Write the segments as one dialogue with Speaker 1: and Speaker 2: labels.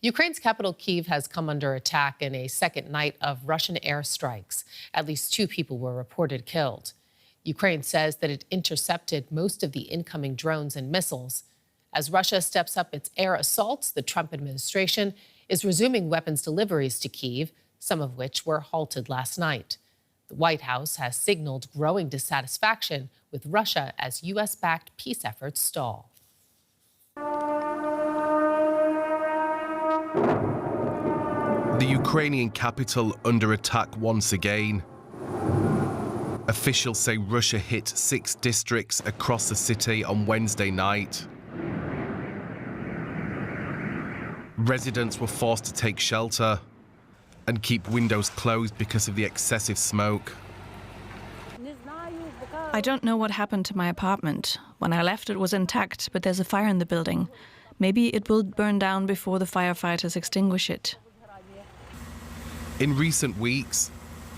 Speaker 1: Ukraine's capital, Kyiv, has come under attack in a second night of Russian airstrikes. At least 2 people were reported killed. Ukraine says that it intercepted most of the incoming drones and missiles. As Russia steps up its air assaults, the Trump administration is resuming weapons deliveries to Kyiv, some of which were halted last night. The White House has signaled growing dissatisfaction with Russia as U.S.-backed peace efforts stall.
Speaker 2: The Ukrainian capital under attack once again. Officials say Russia hit 6 districts across the city on Wednesday night. Residents were forced to take shelter and keep windows closed because of the excessive smoke.
Speaker 3: I don't know what happened to my apartment. When I left, it was intact, but there's a fire in the building. Maybe it will burn down before the firefighters extinguish it.
Speaker 2: In recent weeks,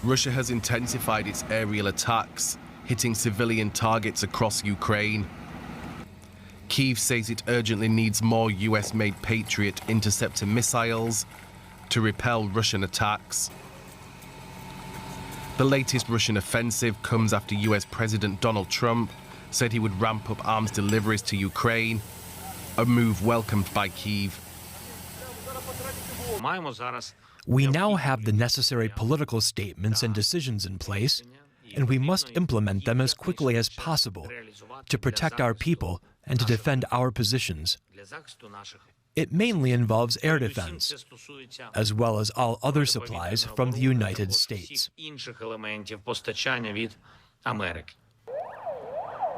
Speaker 2: Russia has intensified its aerial attacks, hitting civilian targets across Ukraine. Kyiv says it urgently needs more US-made Patriot interceptor missiles to repel Russian attacks. The latest Russian offensive comes after US President Donald Trump said he would ramp up arms deliveries to Ukraine, a move welcomed by Kyiv.
Speaker 4: We now have the necessary political statements and decisions in place, and we must implement them as quickly as possible to protect our people and to defend our positions. It mainly involves air defense, as well as all other supplies from the United States.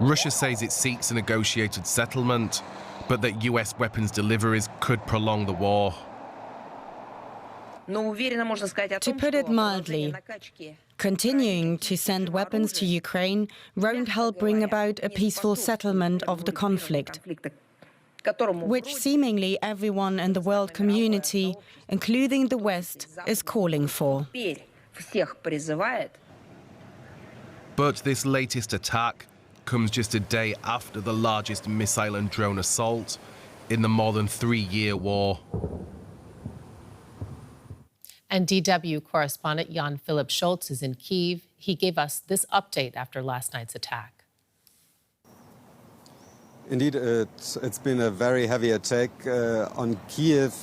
Speaker 2: Russia says it seeks a negotiated settlement, but that US weapons deliveries could prolong the war.
Speaker 5: To put it mildly, continuing to send weapons to Ukraine won't help bring about a peaceful settlement of the conflict, which seemingly everyone in the world community, including the West, is calling for.
Speaker 2: But this latest attack comes just a day after the largest missile and drone assault in the more than 3-year war.
Speaker 1: And DW correspondent Jan Philip Schultz is in Kyiv. He gave us this update after last night's attack.
Speaker 6: Indeed, it's been a very heavy attack on Kyiv,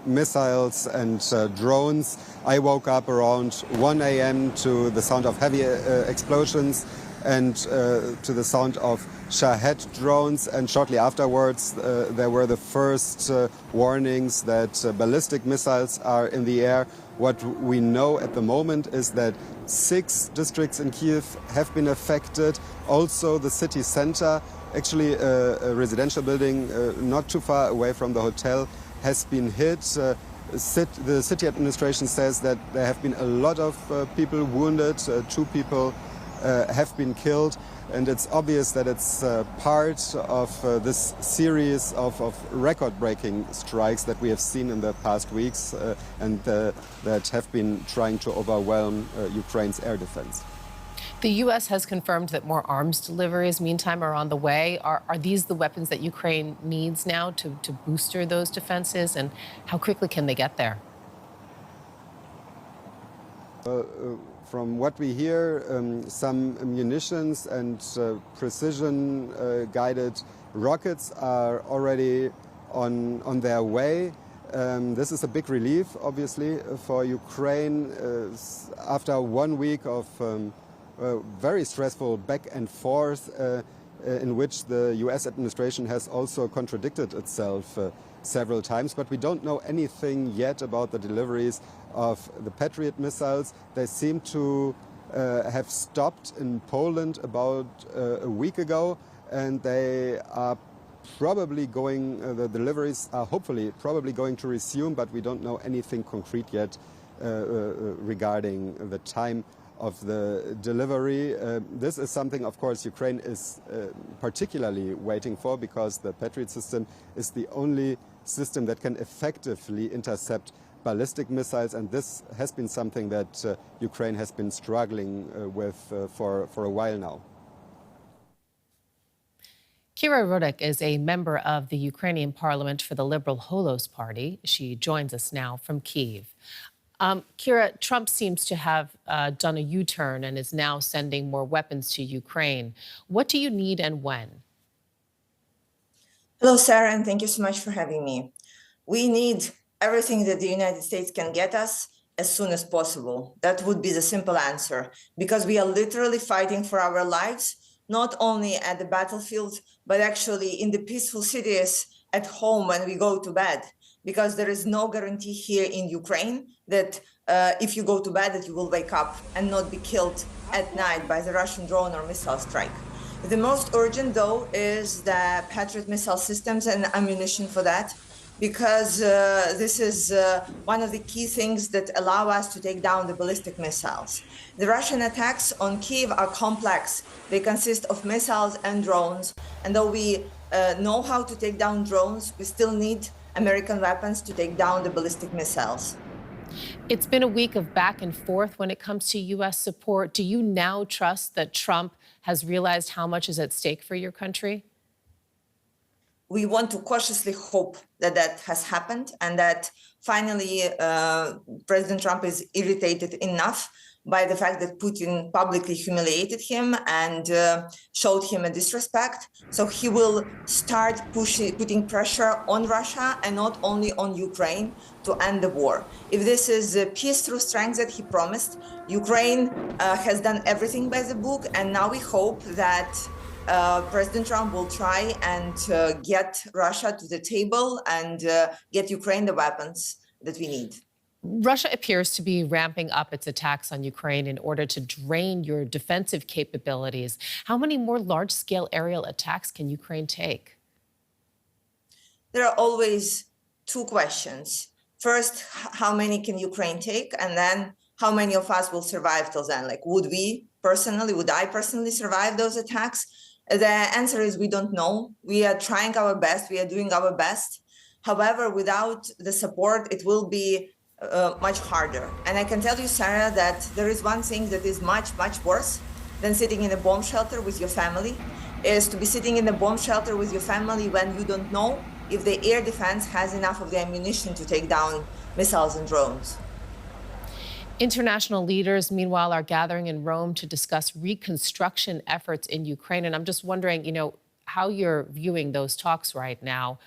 Speaker 6: missiles and drones. I woke up around 1 a.m. to the sound of heavy explosions and to the sound of Shahed drones, and shortly afterwards there were the first warnings that ballistic missiles are in the air. What we know at the moment is that 6 districts in Kyiv have been affected. Also the city center, actually a residential building not too far away from the hotel, has been hit. The city administration says that there have been a lot of people wounded, 2 people have been killed, and it's obvious that it's part of this series of record-breaking strikes that we have seen in the past weeks and that have been trying to overwhelm Ukraine's air defense.
Speaker 1: The U.S. has confirmed that more arms deliveries, meantime, are on the way. Are these the weapons that Ukraine needs now to booster those defenses, and how quickly can they get there?
Speaker 6: From what we hear, some munitions and precision-guided rockets are already on their way. This is a big relief, obviously, for Ukraine after 1 week of very stressful back and forth in which the US administration has also contradicted itself several times. But we don't know anything yet about the deliveries of the Patriot missiles. They seem to have stopped in Poland about a week ago, and they are probably going, the deliveries are hopefully probably going to resume, but we don't know anything concrete yet regarding the time of the delivery. This is something, of course, Ukraine is particularly waiting for, because the Patriot system is the only system that can effectively intercept ballistic missiles, and this has been something that Ukraine has been struggling with for a while now.
Speaker 1: Kira Rudik is a member of the Ukrainian parliament for the Liberal Holos Party. She joins us now from Kyiv. Kira, Trump seems to have done a U-turn and is now sending more weapons to Ukraine. What do you need and when?
Speaker 7: Hello, Sarah, and thank you so much for having me. We need everything that the United States can get us as soon as possible. That would be the simple answer, because we are literally fighting for our lives, not only at the battlefield, but actually in the peaceful cities at home when we go to bed, because there is no guarantee here in Ukraine that if you go to bed that you will wake up and not be killed at night by the Russian drone or missile strike. The most urgent, though, is the Patriot missile systems and ammunition for that, because this is one of the key things that allow us to take down the ballistic missiles. The Russian attacks on Kyiv are complex. They consist of missiles and drones. And though we know how to take down drones, we still need American weapons to take down the ballistic missiles.
Speaker 1: It's been a week of back and forth when it comes to U.S. support. Do you now trust that Trump has realized how much is at stake for your country?
Speaker 7: We want to cautiously hope that that has happened and that finally President Trump is irritated enough by the fact that Putin publicly humiliated him and showed him a disrespect. So he will start putting pressure on Russia and not only on Ukraine to end the war. If this is peace through strength that he promised, Ukraine has done everything by the book, and now we hope that President Trump will try and get Russia to the table and get Ukraine the weapons that we need.
Speaker 1: Russia appears to be ramping up its attacks on Ukraine in order to drain your defensive capabilities. How many more large-scale aerial attacks can Ukraine take?
Speaker 7: There are always two questions. First, how many can Ukraine take? And then how many of us will survive till then? Like, would I personally survive those attacks? The answer is we don't know. We are trying our best. We are doing our best. However, without the support, it will be much harder. And I can tell you, Sarah, that there is one thing that is much, much worse than sitting in a bomb shelter with your family, is to be sitting in a bomb shelter with your family when you don't know if the air defense has enough of the ammunition to take down missiles and drones.
Speaker 1: International leaders, meanwhile, are gathering in Rome to discuss reconstruction efforts in Ukraine. And I'm just wondering, how you're viewing those talks right now.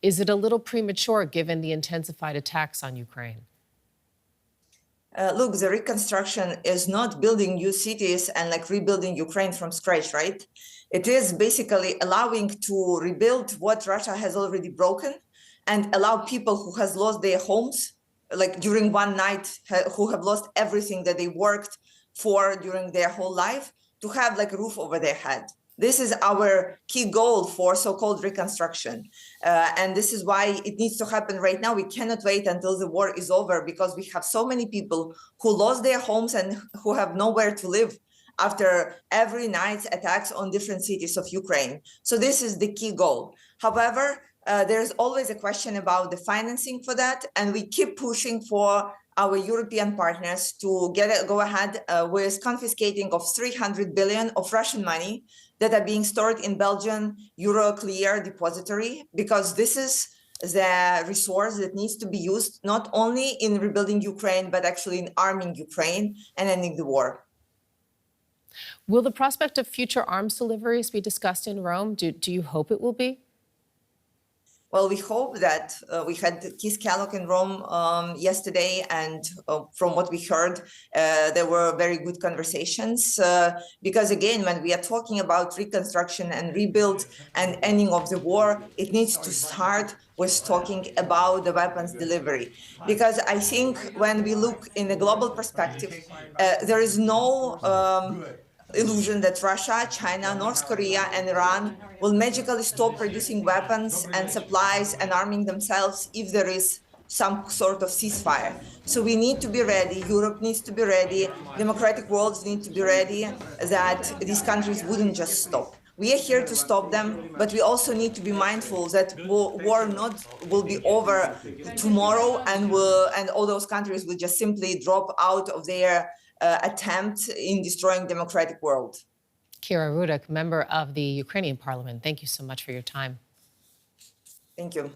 Speaker 1: Is it a little premature given the intensified attacks on Ukraine?
Speaker 7: Look, the reconstruction is not building new cities and rebuilding Ukraine from scratch, right? It is basically allowing to rebuild what Russia has already broken and allow people who has lost their homes, during one night, who have lost everything that they worked for during their whole life, to have a roof over their head. This is our key goal for so-called reconstruction. And this is why it needs to happen right now. We cannot wait until the war is over, because we have so many people who lost their homes and who have nowhere to live after every night's attacks on different cities of Ukraine. So this is the key goal. However, there's always a question about the financing for that. And we keep pushing for our European partners to go ahead with confiscating of 300 billion of Russian money that are being stored in Belgian Euroclear depository, because this is the resource that needs to be used not only in rebuilding Ukraine, but actually in arming Ukraine and ending the war.
Speaker 1: Will the prospect of future arms deliveries be discussed in Rome? Do you hope it will be?
Speaker 7: Well, we hope that we had Tkachenko in Rome yesterday, and from what we heard, there were very good conversations. Because again, when we are talking about reconstruction and rebuild and ending of the war, it needs to start with talking about the weapons delivery. Because I think when we look in a global perspective, there is no illusion that Russia, China, North Korea, and Iran will magically stop producing weapons and supplies and arming themselves if there is some sort of ceasefire. So we need to be ready. Europe needs to be ready. Democratic worlds need to be ready that these countries wouldn't just stop. We are here to stop them, but we also need to be mindful that war will be over tomorrow, and all those countries will just simply drop out of their attempt in destroying democratic world.
Speaker 1: Kira Rudik, member of the Ukrainian parliament, thank you so much for your time.
Speaker 7: Thank you.